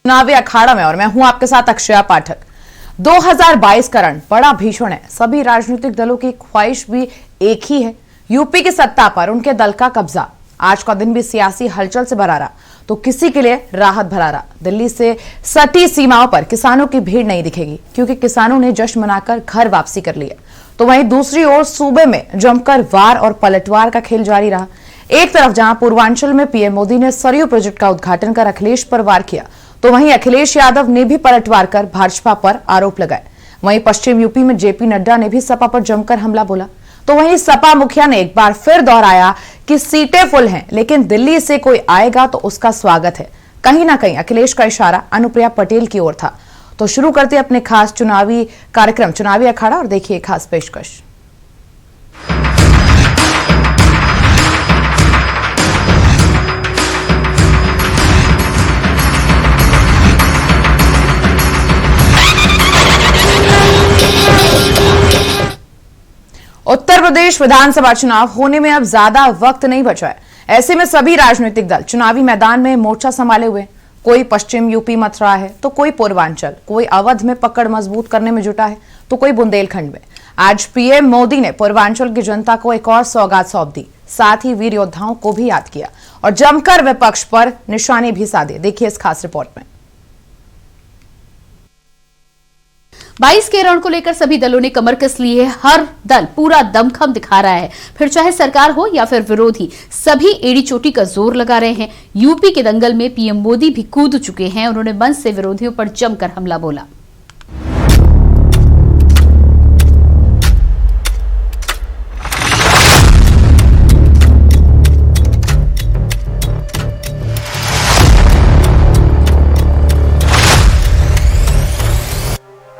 चुनावी अखाड़ा में और मैं हूं आपके साथ अक्षया पाठक। 2022 का रण बड़ा भीषण है। सभी राजनीतिक दलों की ख्वाहिश भी एक ही है, यूपी की सत्ता पर उनके दल का कब्जा। आज का दिन भी सियासी हलचल से भरा रहा तो किसी के लिए राहत भरा रहा। दिल्ली से सटी सीमाओं पर किसानों की भीड़ नहीं दिखेगी क्योंकि किसानों ने जश्न मनाकर घर वापसी कर ली है। तो वहीं दूसरी ओर सूबे में जमकर वार और पलटवार का खेल जारी रहा। एक तरफ जहां पूर्वांचल में पीएम मोदी ने सरयू प्रोजेक्ट का उद्घाटन कर अखिलेश पर वार किया, तो वहीं अखिलेश यादव ने भी पलटवार कर भाजपा पर आरोप लगाए। वहीं पश्चिम यूपी में जेपी नड्डा ने भी सपा पर जमकर हमला बोला। तो वहीं सपा मुखिया ने एक बार फिर दोहराया कि सीटें फुल हैं, लेकिन दिल्ली से कोई आएगा तो उसका स्वागत है। कहीं ना कहीं अखिलेश का इशारा अनुप्रिया पटेल की ओर था। तो शुरू करते अपने खास चुनावी कार्यक्रम चुनावी अखाड़ा और देखिए खास पेशकश। उत्तर प्रदेश विधानसभा चुनाव होने में अब ज्यादा वक्त नहीं बचा है। ऐसे में सभी राजनीतिक दल चुनावी मैदान में मोर्चा संभाले हुए। कोई पश्चिम यूपी मथ रहा है तो कोई पूर्वांचल, कोई अवध में पकड़ मजबूत करने में जुटा है तो कोई बुंदेलखंड में। आज पीएम मोदी ने पूर्वांचल की जनता को एक और सौगात सौंप दी, साथ ही वीर योद्धाओं को भी याद किया और जमकर विपक्ष पर निशाने भी साधे। देखिए इस खास रिपोर्ट में। 22 के रण को लेकर सभी दलों ने कमर कस ली है। हर दल पूरा दमखम दिखा रहा है, फिर चाहे सरकार हो या फिर विरोधी, सभी एड़ी चोटी का जोर लगा रहे हैं। यूपी के दंगल में पीएम मोदी भी कूद चुके हैं। उन्होंने मंच से विरोधियों पर जमकर हमला बोला।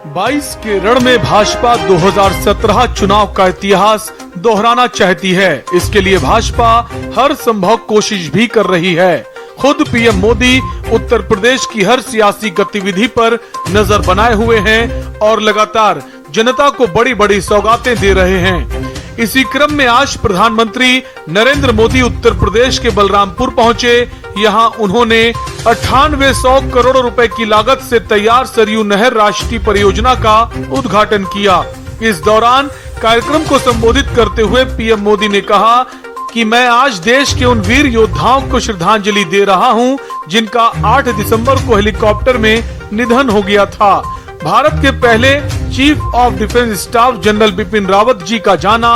बाईस के रण में भाजपा 2017 चुनाव का इतिहास दोहराना चाहती है। इसके लिए भाजपा हर संभव कोशिश भी कर रही है। खुद पीएम मोदी उत्तर प्रदेश की हर सियासी गतिविधि पर नजर बनाए हुए हैं और लगातार जनता को बड़ी बड़ी सौगातें दे रहे हैं। इसी क्रम में आज प्रधानमंत्री नरेंद्र मोदी उत्तर प्रदेश के बलरामपुर पहुंचे। यहां उन्होंने 9800 करोड़ रुपए की लागत से तैयार सरयू नहर राष्ट्रीय परियोजना का उद्घाटन किया। इस दौरान कार्यक्रम को संबोधित करते हुए पीएम मोदी ने कहा कि मैं आज देश के उन वीर योद्धाओं को श्रद्धांजलि दे रहा हूं जिनका 8 दिसंबर को हेलीकॉप्टर में निधन हो गया था। भारत के पहले chief of defence staff general Bipin Rawat ji का जाना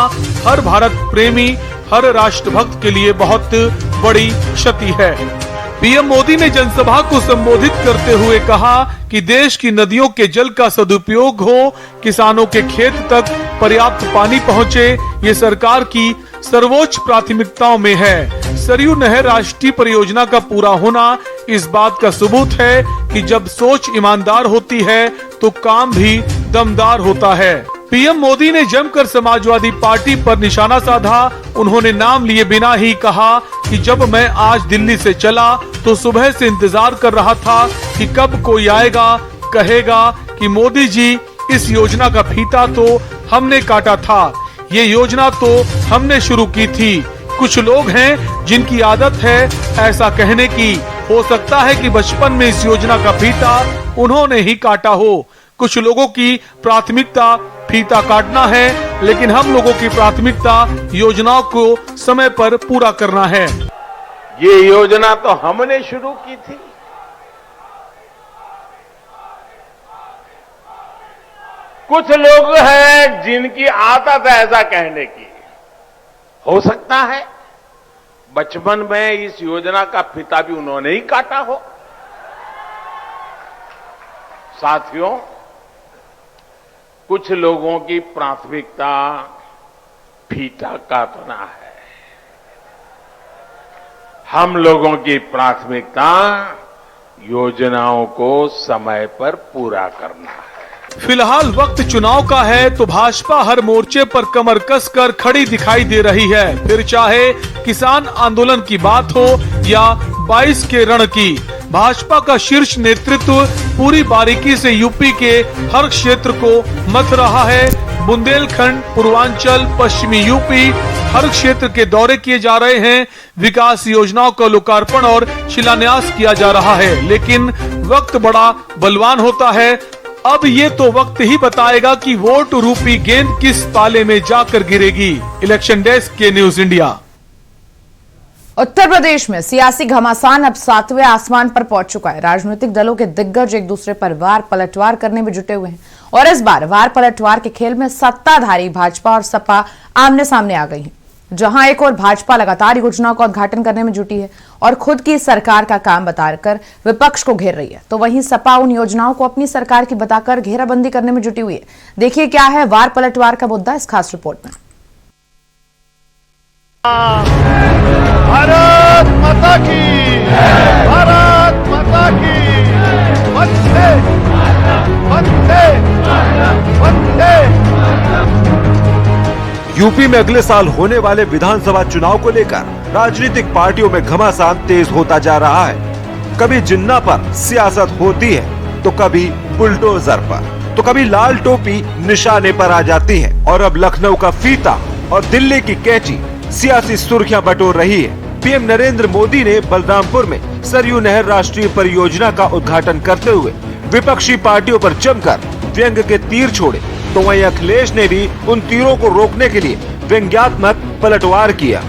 हर भारत प्रेमी, हर राष्ट्रभक्त के लिए बहुत बड़ी क्षति है। पीएम मोदी ने जनसभा को संबोधित करते हुए कहा कि देश की नदियों के जल का सदुपयोग हो, किसानों के खेत तक पर्याप्त पानी पहुंचे, ये सरकार की सर्वोच्च प्राथमिकताओं में है। सरयू नहर राष्ट्रीय परियोजना का पूरा होना इस बात का सबूत है कि जब सोच ईमानदार होती है तो काम भी दमदार होता है। पीएम मोदी ने जमकर समाजवादी पार्टी पर निशाना साधा। उन्होंने नाम लिए बिना ही कहा कि जब मैं आज दिल्ली से चला तो सुबह से इंतजार कर रहा था कि कब कोई आएगा, कहेगा कि मोदी जी इस योजना का फीता तो हमने काटा था, ये योजना तो हमने शुरू की थी। कुछ लोग हैं जिनकी आदत है ऐसा कहने की। हो सकता है कि बचपन में इस योजना का फीता उन्होंने ही काटा हो। कुछ लोगों की प्राथमिकता फीता काटना है, लेकिन हम लोगों की प्राथमिकता योजनाओं को समय पर पूरा करना है। ये योजना तो हमने शुरू की थी। कुछ लोग हैं जिनकी आदत है ऐसा कहने की। हो सकता है बचपन में इस योजना का फीता भी उन्होंने ही काटा हो। साथियों, कुछ लोगों की प्राथमिकता फीता काटना है, हम लोगों की प्राथमिकता योजनाओं को समय पर पूरा करना है। फिलहाल वक्त चुनाव का है तो भाजपा हर मोर्चे पर कमर कसकर खड़ी दिखाई दे रही है। फिर चाहे किसान आंदोलन की बात हो या 22 के रण की, भाजपा का शीर्ष नेतृत्व पूरी बारीकी से यूपी के हर क्षेत्र को मथ रहा है। बुंदेलखंड, पूर्वांचल, पश्चिमी यूपी, हर क्षेत्र के दौरे किए जा रहे हैं। विकास योजनाओं का लोकार्पण और शिलान्यास किया जा रहा है। लेकिन वक्त बड़ा बलवान होता है। अब ये तो वक्त ही बताएगा कि वोट रूपी गेंद किस ताले में जाकर गिरेगी। इलेक्शन डेस्क के न्यूज इंडिया। उत्तर प्रदेश में सियासी घमासान अब 7वें आसमान पर पहुंच चुका है। राजनीतिक दलों के दिग्गज एक दूसरे पर वार पलटवार करने में जुटे हुए हैं और इस बार वार पलटवार के खेल में सत्ताधारी भाजपा और सपा आमने सामने आ गई हैं। जहां एक और भाजपा लगातार योजनाओं का उद्घाटन करने में जुटी है और खुद की सरकार का काम बताकर विपक्ष को घेर रही है, तो वहीं सपा उन योजनाओं को अपनी सरकार की बताकर घेराबंदी करने में जुटी हुई है। देखिए क्या है वार पलटवार का मुद्दा इस खास रिपोर्ट में। भारत माता की, भारत माता की, वंदे वंदे वंदे। यूपी में अगले साल होने वाले विधानसभा चुनाव को लेकर राजनीतिक पार्टियों में घमासान तेज होता जा रहा है। कभी जिन्ना पर सियासत होती है तो कभी बुलडोजर पर, तो कभी लाल टोपी निशाने पर आ जाती है और अब लखनऊ का फीता और दिल्ली की कैंची सियासी सुर्खियां बटोर रही है। पीएम नरेंद्र मोदी ने बलरामपुर में सरयू नहर राष्ट्रीय परियोजना का उद्घाटन करते हुए विपक्षी पार्टियों पर जमकर व्यंग के तीर छोड़े, तो वहीं अखिलेश ने भी उन तीरों को रोकने के लिए व्यंग्यात्मक पलटवार किया।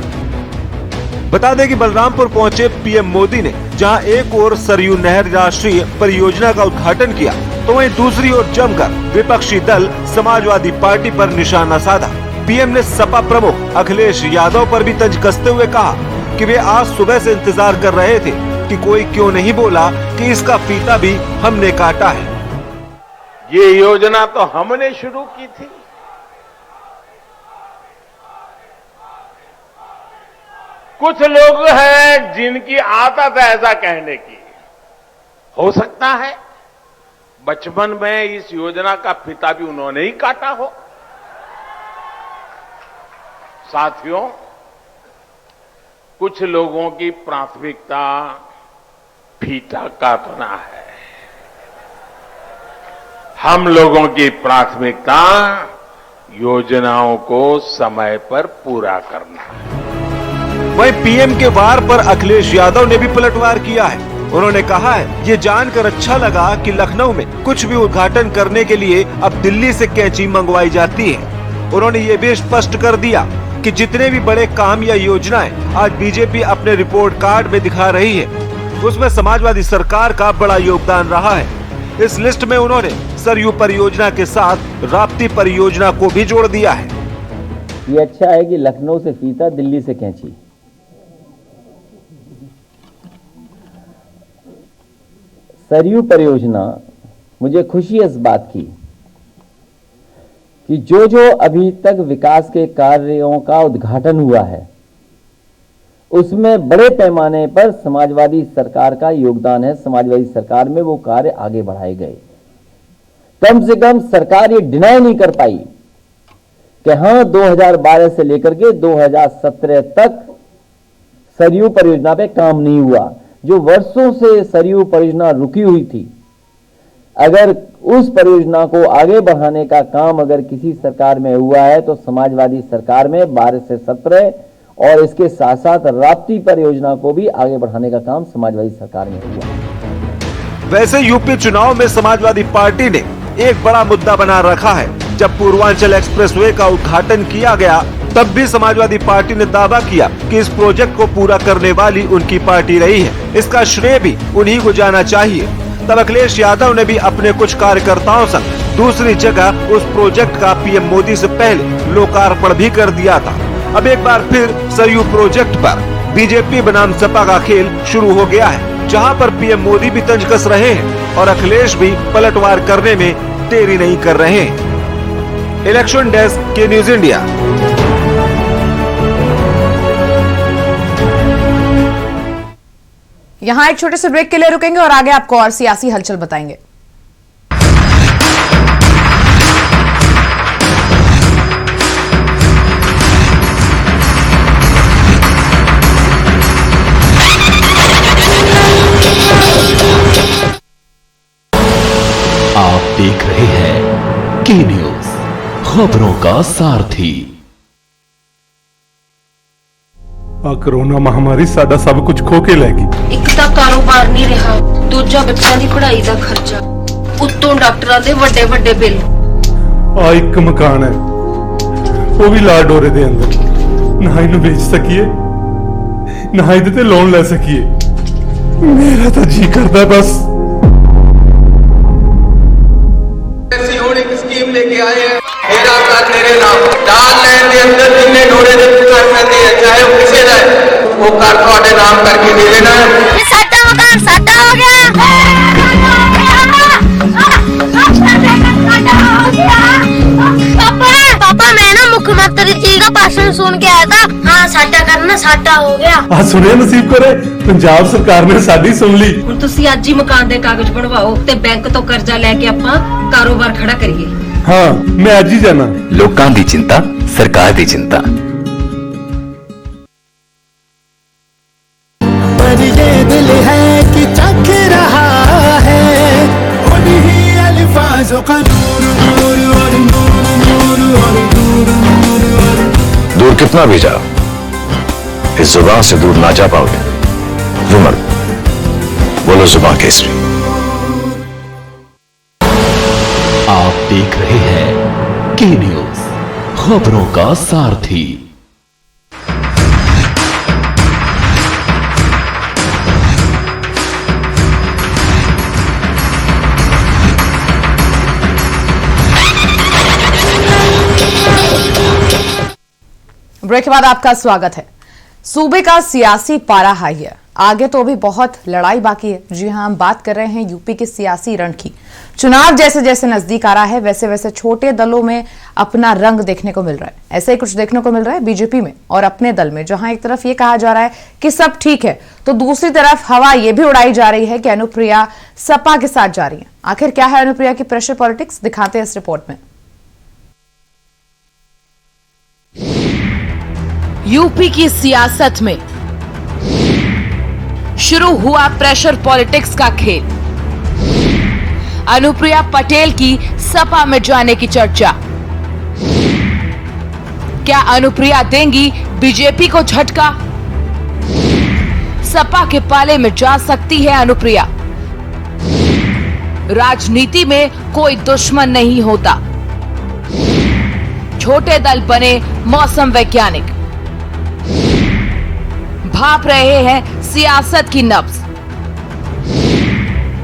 बता दें कि बलरामपुर पहुंचे पीएम मोदी ने जहां एक ओर सरयू नहर राष्ट्रीय परियोजना का उद्घाटन किया, तो वहीं दूसरी ओर जमकर विपक्षी दल समाजवादी पार्टी पर निशाना साधा। पीएम ने सपा प्रमुख अखिलेश यादव पर भी तंज कसते हुए कहा कि वे आज सुबह से इंतजार कर रहे थे कि कोई क्यों नहीं बोला कि इसका फीता भी हमने काटा है। ये योजना तो हमने शुरू की थी। कुछ लोग हैं जिनकी आदत है ऐसा कहने की। हो सकता है बचपन में इस योजना का फीता भी उन्होंने ही काटा हो। साथियों, कुछ लोगों की प्राथमिकता फीता काटना है, हम लोगों की प्राथमिकता योजनाओं को समय पर पूरा करना है। वहीं पीएम के वार पर अखिलेश यादव ने भी पलटवार किया है। उन्होंने कहा है, ये जानकर अच्छा लगा कि लखनऊ में कुछ भी उद्घाटन करने के लिए अब दिल्ली से कैंची मंगवाई जाती है। उन्होंने ये भी स्पष्ट कर दिया कि जितने भी बड़े काम या योजनाएं आज बीजेपी अपने रिपोर्ट कार्ड में दिखा रही है, उसमें समाजवादी सरकार का बड़ा योगदान रहा है। इस लिस्ट में उन्होंने सरयू परियोजना के साथ राप्ती परियोजना को भी जोड़ दिया है। ये अच्छा है कि लखनऊ से फीता, दिल्ली से कैंची। सरयू परियोजना, मुझे खुशी है इस बात की कि जो अभी तक विकास के कार्यों का उद्घाटन हुआ है उसमें बड़े पैमाने पर समाजवादी सरकार का योगदान है। समाजवादी सरकार में वो कार्य आगे बढ़ाए गए। कम से कम सरकार ये डिनाई नहीं कर पाई कि हाँ 2012 से लेकर के 2017 तक सरयू परियोजना पे काम नहीं हुआ। जो वर्षों से सरयू परियोजना रुकी हुई थी, अगर उस परियोजना को आगे बढ़ाने का काम अगर किसी सरकार में हुआ है तो समाजवादी सरकार में 12 से 17 और इसके साथ साथ राप्ती परियोजना को भी आगे बढ़ाने का काम समाजवादी सरकार में हुआ। वैसे यूपी चुनाव में समाजवादी पार्टी ने एक बड़ा मुद्दा बना रखा है। जब पूर्वांचल एक्सप्रेसवे का उद्घाटन किया गया तब भी समाजवादी पार्टी ने दावा किया कि इस प्रोजेक्ट को पूरा करने वाली उनकी पार्टी रही है, इसका श्रेय भी उन्हीं को जाना चाहिए। तब अखिलेश यादव ने भी अपने कुछ कार्यकर्ताओं संग दूसरी जगह उस प्रोजेक्ट का पीएम मोदी से पहले लोकार्पण भी कर दिया था। अब एक बार फिर सरयू प्रोजेक्ट पर बीजेपी बनाम सपा का खेल शुरू हो गया है, जहां पर पीएम मोदी भी तंज कस रहे हैं और अखिलेश भी पलटवार करने में देरी नहीं कर रहे हैं। इलेक्शन डेस्क के न्यूज इंडिया। यहां एक छोटे से ब्रेक के लिए रुकेंगे और आगे आपको और सियासी हलचल बताएंगे। आप देख रहे हैं के न्यूज, खबरों का सारथी। ਆ ਕਰੋਨਾ ਮਹਾਮਾਰੀ ਸਾਡਾ ਸਭ ਕੁਝ ਖੋ ਕੇ ਲੈ ਗਈ। ਇੱਕ ਤਾਂ ਕਾਰੋਬਾਰ ਨਹੀਂ ਰਿਹਾ, ਦੂਜਾ ਬੱਚਿਆਂ ਦੀ ਪੜ੍ਹਾਈ ਦਾ ਖਰਚਾ, ਉੱਤੋਂ ਡਾਕਟਰਾਂ ਦੇ ਵੱਡੇ ਵੱਡੇ ਬਿੱਲ। ਆ ਇੱਕ ਮਕਾਨ ਹੈ, ਉਹ ਵੀ ਲਾ ਡੋਰੇ ਦੇ ਅੰਦਰ, ਨਾ ਇਹਨੂੰ ਵੇਚ ਸਕੀਏ ਨਾ ਇਹਦੇ ਤੇ ਲੋਨ ਲੈ ਸਕੀਏ। ਮੇਰਾ ਤਾਂ ਜੀ ਕਰਦਾ ਬਸ ऐसी और एक स्कीम लेके आए हैं, मेरा घर मेरे नाम। डाल लैंड के अंदर जिन्ने डोरे दे घर पैंदे हैं, चाहे वो किसी का है, वो घर ਤੁਹਾਡੇ नाम करके दे देना है। ਸਾਡਾ ਮਕਾਨ ਸਾਡਾ ਹੋ ਗਿਆ। पापा मैं ना मुख्यमंत्री जी का भाषण सुन के आया था। हाँ साडा करना साडा हो गया। ਆ ਸੁਣਿਆ ਨਸੀਬ ਕਰੇ, ਪੰਜਾਬ ਸਰਕਾਰ ਨੇ ਸਾਡੀ ਸੁਣ ਲਈ। ਹੁਣ ਤੁਸੀਂ ਅੱਜ ਹੀ ਮਕਾਨ ਦੇ ਕਾਗਜ਼ ਬਣਵਾਓ ਤੇ ਬੈਂਕ ਤੋਂ ਕਰਜ਼ਾ ਲੈ ਕੇ ਆਪਾਂ ਕਾਰੋਬਾਰ ਖੜਾ ਕਰੀਏ। ਹਾਂ ਮੈਂ ਅੱਜ ਹੀ ਜਾਣਾ। ਲੋਕਾਂ ਦੀ ਚਿੰਤਾ, ਸਰਕਾਰ ਦੀ ਚਿੰਤਾ। पर ये दिल है कि चख रहा है उन्हीं अल्फाजों का नूर नूर और नूर नूर और नूर नूर और दूर कितना भी जाओ, इस जुबान से दूर ना जा पाओगे। विमल बोलो जुबान केसरी। आप देख रहे हैं के न्यूज, खबरों का सारथी। ब्रेक के बाद आपका स्वागत है। सूबे का सियासी पारा हाई है, आगे तो अभी बहुत लड़ाई बाकी है। जी हां, हम बात कर रहे हैं यूपी के सियासी रण की। चुनाव जैसे जैसे नजदीक आ रहा है, वैसे वैसे छोटे दलों में अपना रंग देखने को मिल रहा है। ऐसे ही कुछ देखने को मिल रहा है बीजेपी में और अपने दल में, जहां एक तरफ ये कहा जा रहा है कि सब ठीक है, तो दूसरी तरफ हवा ये भी उड़ाई जा रही है कि अनुप्रिया सपा के साथ जा रही है। आखिर क्या है अनुप्रिया की प्रेशर पॉलिटिक्स, दिखाते हैं इस रिपोर्ट में। यूपी की सियासत में शुरू हुआ प्रेशर पॉलिटिक्स का खेल। अनुप्रिया पटेल की सपा में जाने की चर्चा। क्या अनुप्रिया देंगी बीजेपी को झटका? सपा के पाले में जा सकती है अनुप्रिया। राजनीति में कोई दुश्मन नहीं होता, छोटे दल बने मौसम वैज्ञानिक, भाप रहे हैं सियासत की नब्ज।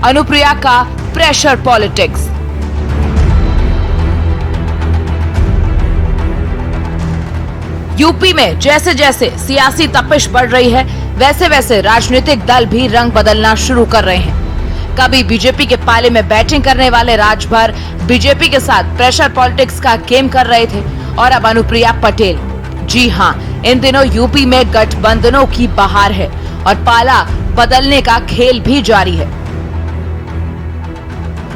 अनुप्रिया का प्रेशर पॉलिटिक्स। यूपी में जैसे जैसे सियासी तपिश बढ़ रही है, वैसे वैसे राजनीतिक दल भी रंग बदलना शुरू कर रहे हैं। कभी बीजेपी के पाले में बैटिंग करने वाले राजभर बीजेपी के साथ प्रेशर पॉलिटिक्स का गेम कर रहे थे, और अब अनुप्रिया पटेल। जी हां, इन दिनों यूपी में गठबंधनों की बहार है और पाला बदलने का खेल भी जारी है।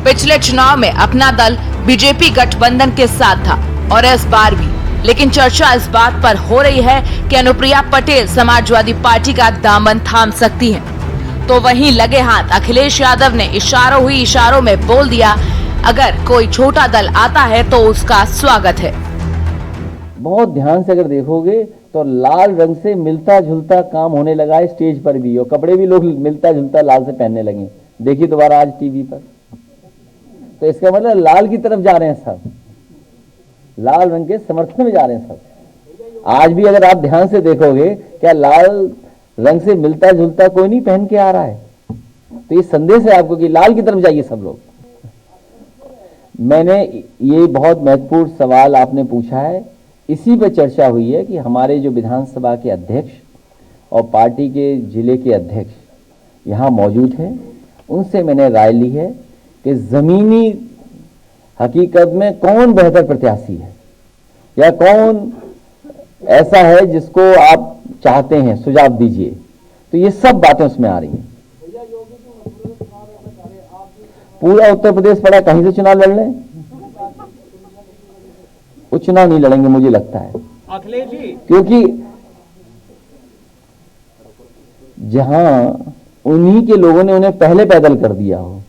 पिछले चुनाव में अपना दल बीजेपी गठबंधन के साथ था और इस बार भी, लेकिन चर्चा इस बात पर हो रही है कि अनुप्रिया पटेल समाजवादी पार्टी का दामन थाम सकती हैं। तो वहीं लगे हाथ अखिलेश यादव ने इशारों में बोल दिया, अगर कोई छोटा दल आता है तो उसका स्वागत है। बहुत ध्यान से अगर देखोगे तो लाल रंग से मिलता जुलता काम होने लगा है स्टेज पर भी, और कपड़े भी लोग मिलता जुलता लाल से पहनने लगे। देखिए दोबारा आज टीवी पर, तो इसका मतलब लाल की तरफ जा रहे हैं सब, लाल रंग के समर्थन में जा रहे हैं सब। आज भी अगर आप ध्यान से देखोगे, क्या लाल रंग से मिलता जुलता कोई नहीं पहन के आ रहा है? तो ये संदेश है आपको कि लाल की तरफ जाइए सब लोग। मैंने ये बहुत महत्वपूर्ण सवाल आपने पूछा है, इसी पर चर्चा हुई है कि हमारे जो विधानसभा के अध्यक्ष और पार्टी के जिले के अध्यक्ष यहाँ मौजूद हैं, उनसे मैंने राय ली है कि जमीनी हकीकत में कौन बेहतर प्रत्याशी है या कौन ऐसा है जिसको आप चाहते हैं, सुझाव दीजिए। तो ये सब बातें उसमें आ रही हैं। पूरा उत्तर प्रदेश पड़ा, कहीं से चुनाव लड़ लें, वो चुनाव नहीं लड़ेंगे मुझे लगता है, क्योंकि जहां उन्हीं के लोगों ने उन्हें पहले पैदल कर दिया हो,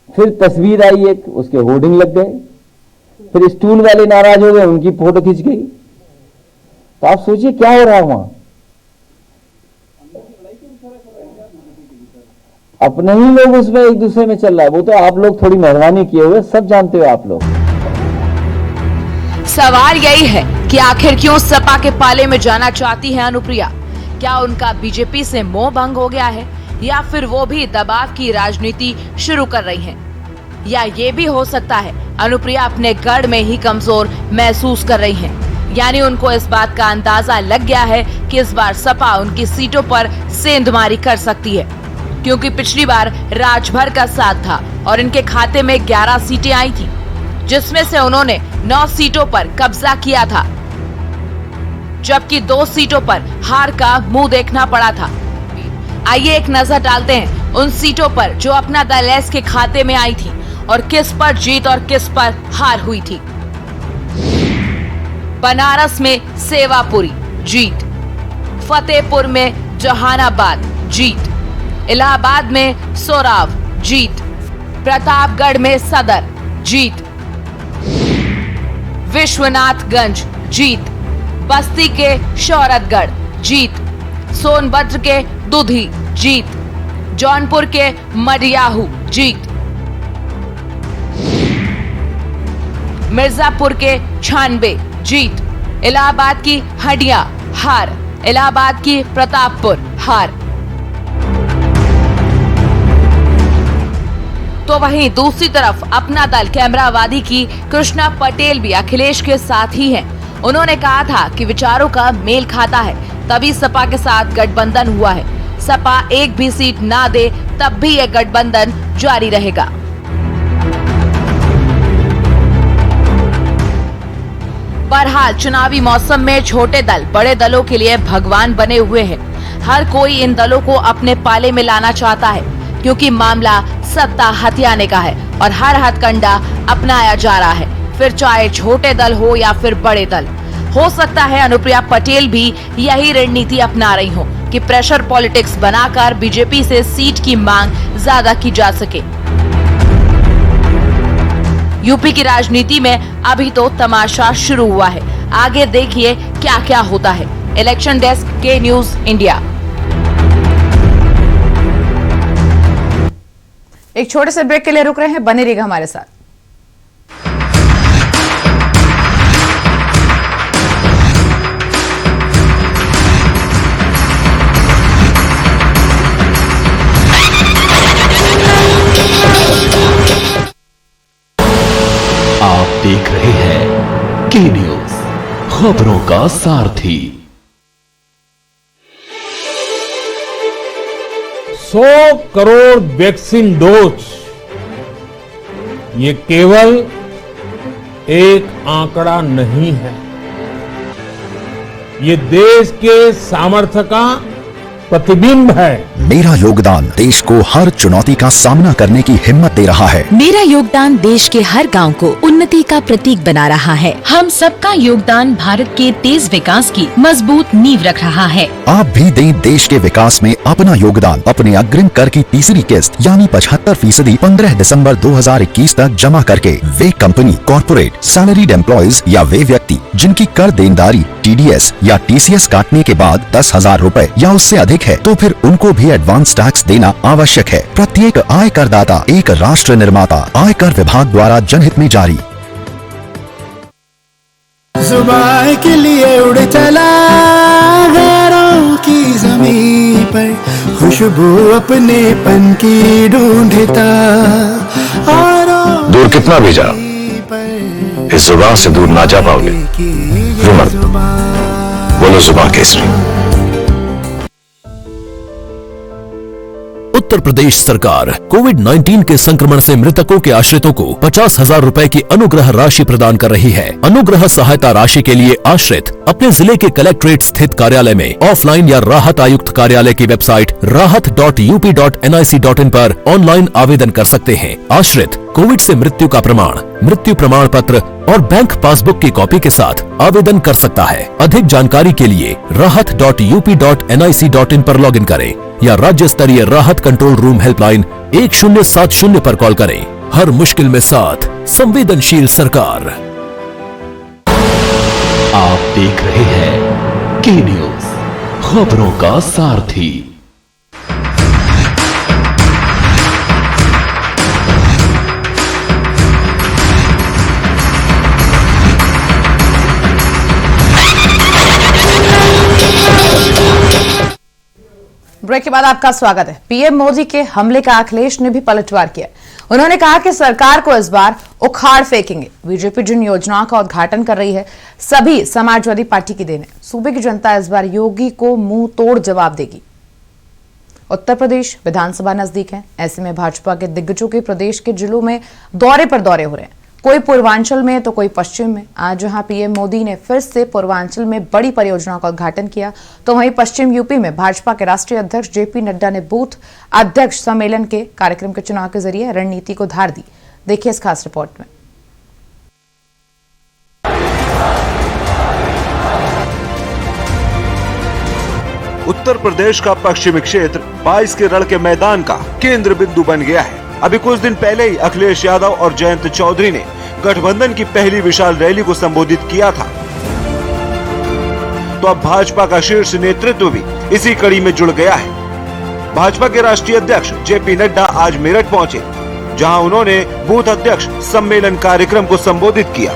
फिर तस्वीर आई एक, उसके होर्डिंग लग गए, फिर स्टूल वाले नाराज हो गए, उनकी फोटो खींच गई, तो आप सोचिए क्या हो रहा है वहां। अपने ही लोग उसमें एक दूसरे में चल रहा है। वो तो आप लोग थोड़ी मेहरबानी किए हुए, सब जानते हो आप लोग। सवाल यही है कि आखिर क्यों सपा के पाले में जाना चाहती है अनुप्रिया? क्या उनका बीजेपी से मोह भंग हो गया है, या फिर वो भी दबाव की राजनीति शुरू कर रही हैं? या ये भी हो सकता है अनुप्रिया अपने गढ़ में ही कमजोर महसूस कर रही हैं, यानी उनको इस बात का अंदाजा लग गया है कि इस बार सपा उनकी सीटों पर सेंधमारी कर सकती है, क्योंकि पिछली बार राजभर का साथ था और इनके खाते में 11 सीटें आई थी, जिसमें से उन्होंने 9 सीटों पर कब्जा किया था, जबकि 2 सीटों पर हार का मुंह देखना पड़ा था। आइए एक नजर डालते हैं उन सीटों पर जो अपना दल एस के खाते में आई थी और किस पर जीत और किस पर हार हुई थी। बनारस में सेवापुरी जीत, फतेहपुर में जहानाबाद जीत, इलाहाबाद में सोराव जीत, प्रतापगढ़ में सदर जीत, विश्वनाथगंज जीत, बस्ती के शौरतगढ़ जीत, सोनभद्र के दुधी जीत, जौनपुर के मडियाहू जीत, मिर्जापुर के छानबे जीत, इलाहाबाद की हंडिया हार, इलाहाबाद की प्रतापपुर हार। तो वहीं दूसरी तरफ अपना दल कैमरावादी की कृष्णा पटेल भी अखिलेश के साथ ही हैं। उन्होंने कहा था कि विचारों का मेल खाता है, तभी सपा के साथ गठबंधन हुआ है। सपा एक भी सीट ना दे तब भी यह गठबंधन जारी रहेगा। बहरहाल चुनावी मौसम में छोटे दल बड़े दलों के लिए भगवान बने हुए हैं। हर कोई इन दलों को अपने पाले में लाना चाहता है, क्योंकि मामला सत्ता हथियाने का है और हर हथकंडा अपनाया जा रहा है, फिर चाहे छोटे दल हो या फिर बड़े दल। हो सकता है अनुप्रिया पटेल भी यही रणनीति अपना रही हो कि प्रेशर पॉलिटिक्स बनाकर बीजेपी से सीट की मांग ज्यादा की जा सके। यूपी की राजनीति में अभी तो तमाशा शुरू हुआ है, आगे देखिए क्या क्या होता है। इलेक्शन डेस्क के न्यूज इंडिया। एक छोटे से ब्रेक के लिए रुक रहे हैं, बने रहिएगा हमारे साथ। आप देख रहे हैं के न्यूज, खबरों का सारथी। 100 करोड़ वैक्सीन डोज, ये केवल एक आंकड़ा नहीं है, ये देश के सामर्थ्य का प्रतिबिंब है। मेरा योगदान देश को हर चुनौती का सामना करने की हिम्मत दे रहा है। मेरा योगदान देश के हर गांव को उन्नति का प्रतीक बना रहा है। हम सबका योगदान भारत के तेज विकास की मजबूत नींव रख रहा है। आप भी दें देश के विकास में अपना योगदान। अपने अग्रिम कर की तीसरी किस्त यानी 75% 15 दिसंबर 2021 तक जमा करके वे कंपनी, कॉर्पोरेट, सैलरीड एम्प्लॉइज या वे व्यक्ति जिनकी कर देनदारी TDS या TCS काटने के बाद 10,000 रूपए या उससे अधिक है, तो फिर उनको भी एडवांस टैक्स देना आवश्यक है। प्रत्येक आय करदाता एक राष्ट्र निर्माता। आयकर विभाग द्वारा जनहित में जारी। जुबान के लिए उड़ चला गैरों की ज़मीं पर, खुशबू अपने पन की ढूंढता। दूर कितना भी जाओ, इस जुबान से दूर ना जा पाओगे। विमल, बोलो जुबान केसरी। उत्तर प्रदेश सरकार कोविड-19 के संक्रमण से मृतकों के आश्रितों को 50,000 रुपए की अनुग्रह राशि प्रदान कर रही है। अनुग्रह सहायता राशि के लिए आश्रित अपने जिले के कलेक्ट्रेट स्थित कार्यालय में ऑफलाइन या राहत आयुक्त कार्यालय की वेबसाइट rahat.up.nic.in पर ऑनलाइन आवेदन कर सकते हैं। आश्रित कोविड से मृत्यु का प्रमाण, मृत्यु प्रमाण पत्र और बैंक पासबुक की कॉपी के साथ आवेदन कर सकता है। अधिक जानकारी के लिए rahat.up.nic.in पर लॉगिन करें या राज्य स्तरीय राहत कंट्रोल रूम हेल्पलाइन 1070 पर कॉल करें। हर मुश्किल में साथ, संवेदनशील सरकार। आप देख रहे हैं की न्यूज, खबरों का सारथी। ब्रेक के बाद आपका स्वागत है। पीएम मोदी के हमले का अखिलेश ने भी पलटवार किया। उन्होंने कहा कि सरकार को इस बार उखाड़ फेंकेंगे। बीजेपी जिन योजनाओं का उद्घाटन कर रही है, सभी समाजवादी पार्टी की देन है। सूबे की जनता इस बार योगी को मुंह तोड़ जवाब देगी। उत्तर प्रदेश विधानसभा नजदीक है, ऐसे में भाजपा के दिग्गजों के प्रदेश के जिलों में दौरे पर दौरे हो रहे हैं। कोई पूर्वांचल में तो कोई पश्चिम में। आज जहां पीएम मोदी ने फिर से पूर्वांचल में बड़ी परियोजनाओं का उद्घाटन किया, तो वहीं पश्चिम यूपी में भाजपा के राष्ट्रीय अध्यक्ष जेपी नड्डा ने बूथ अध्यक्ष सम्मेलन के कार्यक्रम के चुनाव के जरिए रणनीति को धार दी। देखिए इस खास रिपोर्ट में। उत्तर प्रदेश का पश्चिमी क्षेत्र 22 के रण के मैदान का केंद्र बिंदु बन गया है। अभी कुछ दिन पहले ही अखिलेश यादव और जयंत चौधरी ने गठबंधन की पहली विशाल रैली को संबोधित किया था, तो अब भाजपा का शीर्ष नेतृत्व भी इसी कड़ी में जुड़ गया है। भाजपा के राष्ट्रीय अध्यक्ष जेपी नड्डा आज मेरठ पहुंचे, जहां उन्होंने बूथ अध्यक्ष सम्मेलन कार्यक्रम को संबोधित किया।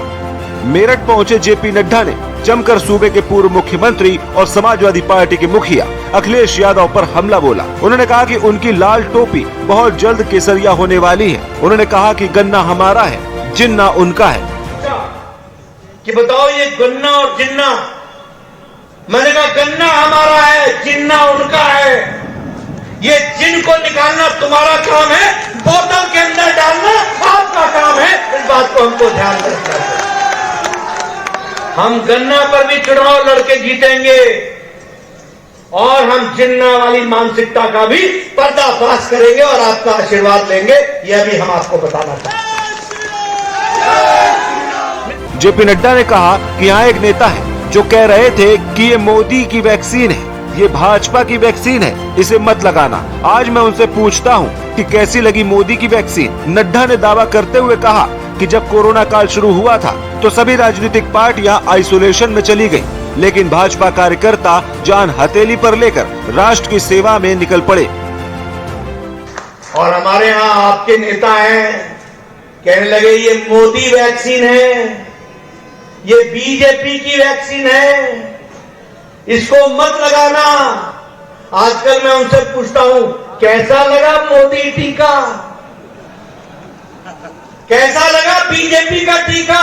मेरठ पहुंचे जेपी नड्डा ने जमकर सूबे के पूर्व मुख्यमंत्री और समाजवादी पार्टी के मुखिया अखिलेश यादव पर हमला बोला। उन्होंने कहा कि उनकी लाल टोपी बहुत जल्द केसरिया होने वाली है। उन्होंने कहा कि गन्ना हमारा है, जिन्ना उनका है। कि बताओ ये गन्ना और जिन्ना, मैंने कहा गन्ना हमारा है, जिन्ना उनका है। ये जिन को निकालना तुम्हारा काम है, बोतल के अंदर डालना आपका काम है। इस बात को हमको ध्यान रखना है। हम गन्ना पर भी चुनाव लड़के जीतेंगे और हम जिन्ना वाली मानसिकता का भी पर्दाफाश करेंगे और आपका आशीर्वाद लेंगे, यह भी हम आपको बताना चाहते हैं। जेपी नड्डा ने कहा कि यहाँ एक नेता है जो कह रहे थे कि ये मोदी की वैक्सीन है, ये भाजपा की वैक्सीन है, इसे मत लगाना। आज मैं उनसे पूछता हूँ कि कैसी लगी मोदी की वैक्सीन। नड्डा ने दावा करते हुए कहा कि जब कोरोना काल शुरू हुआ था तो सभी राजनीतिक पार्टियां आइसोलेशन में चली गईं, लेकिन भाजपा कार्यकर्ता जान हथेली पर लेकर राष्ट्र की सेवा में निकल पड़े। और हमारे यहाँ आपके नेता हैं, कहने लगे ये मोदी वैक्सीन है, ये बीजेपी की वैक्सीन है, इसको मत लगाना। आजकल मैं उनसे पूछता हूं, कैसा लगा मोदी टीका, कैसा लगा बीजेपी का टीका?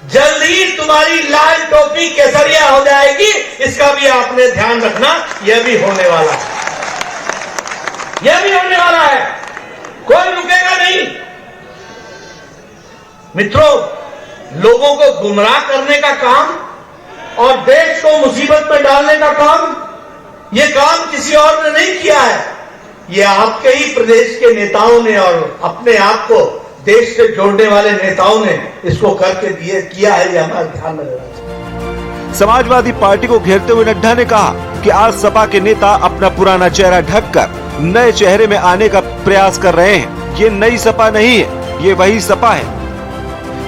जल्द ही तुम्हारी लाल टोपी केसरिया हो जाएगी, इसका भी आपने ध्यान रखना। यह भी होने वाला है, यह भी होने वाला है, कोई रुकेगा नहीं। मित्रों, लोगों को गुमराह करने का काम और देश को मुसीबत में डालने का काम, यह काम किसी और ने नहीं किया है। ये आपके ही प्रदेश के नेताओं ने और अपने आप को देश से जोड़ने वाले नेताओं ने इसको करके किया है। ये हमारे ध्यान में रहना चाहिए। समाजवादी पार्टी को घेरते हुए नड्डा ने कहा कि आज सपा के नेता अपना पुराना चेहरा ढककर नए चेहरे में आने का प्रयास कर रहे हैं। ये नई सपा नहीं है, ये वही सपा है।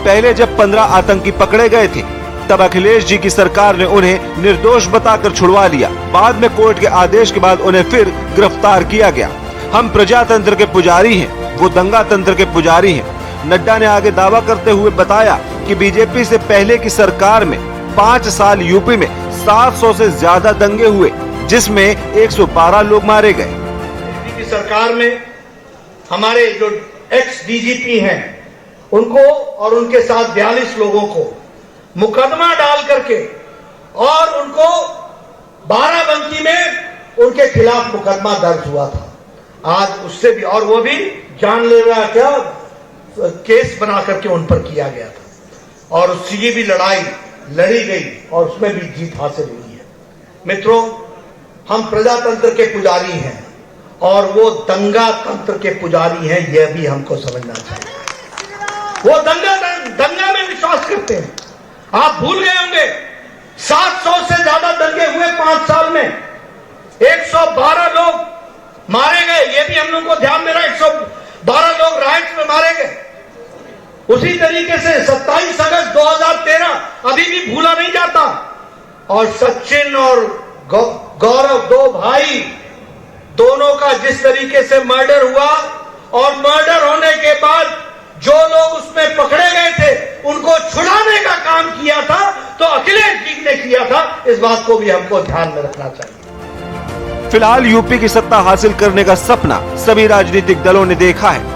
पहले जब 15 आतंकी पकड़े गए थे, तब अखिलेश जी की सरकार ने उन्हें निर्दोष बताकर छुड़वा लिया। बाद में कोर्ट के आदेश के बाद उन्हें फिर गिरफ्तार किया गया। हम प्रजातंत्र के पुजारी हैं, वो दंगा तंत्र के पुजारी हैं। नड्डा ने आगे दावा करते हुए बताया कि बीजेपी से पहले की सरकार में 5 साल यूपी में 700 से ज्यादा दंगे हुए, जिसमें 112 लोग मारे गए। बीजेपी की सरकार में हमारे जो एक्स डीजीपी हैं, उनको और उनके साथ 42 लोगों को मुकदमा डाल करके और उनको बाराबंकी में उनके खिलाफ मुकदमा दर्ज हुआ था। आज उससे भी, और वो भी जानलेवा क्या केस बना करके उन पर किया गया था और उसकी भी लड़ाई लड़ी गई और उसमें भी जीत हासिल हुई है। मित्रों, हम प्रजातंत्र के पुजारी हैं और वो दंगा तंत्र के पुजारी हैं, यह भी हमको समझना चाहिए। वो दंगा में विश्वास करते हैं। आप भूल गए होंगे, 700 से ज्यादा दंगे हुए 5 साल में, 112 लोग मारे गए। ये भी हम लोग को ध्यान देना, 112 लोग राइट्स में मारे गए। उसी तरीके से 27 अगस्त 2013 अभी भी भूला नहीं जाता। और सचिन और गौरव, दो भाई, दोनों का जिस तरीके से मर्डर हुआ और मर्डर होने के बाद जो लोग उसमें पकड़े गए थे उनको छुड़ाने का काम किया था, तो अखिलेश जी ने किया था। इस बात को भी हमको ध्यान में रखना चाहिए। फिलहाल यूपी की सत्ता हासिल करने का सपना सभी राजनीतिक दलों ने देखा है।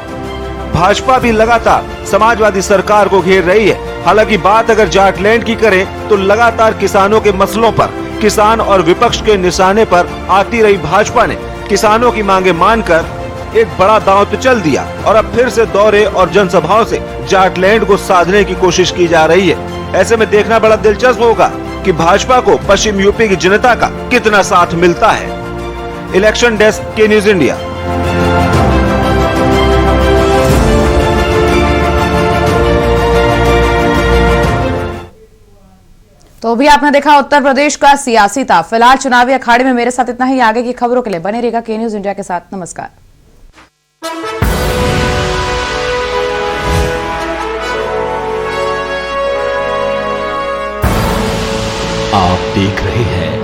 भाजपा भी लगातार समाजवादी सरकार को घेर रही है। हालांकि बात अगर जाटलैंड की करें तो लगातार किसानों के मसलों पर, किसान और विपक्ष के निशाने पर आती रही भाजपा ने किसानों की मांगे मानकर एक बड़ा दांव तो चल दिया और अब फिर से दौरे और जनसभाओं से जाटलैंड को साधने की कोशिश की जा रही है। ऐसे में देखना बड़ा दिलचस्प होगा कि भाजपा को पश्चिम यूपी की जनता का कितना साथ मिलता है। इलेक्शन डेस्क के न्यूज इंडिया। तो भी आपने देखा उत्तर प्रदेश का सियासी था। फिलहाल चुनावी अखाड़े में मेरे साथ इतना ही। आगे की खबरों के लिए बने रहेगा के न्यूज इंडिया के साथ। नमस्कार। आप देख रहे हैं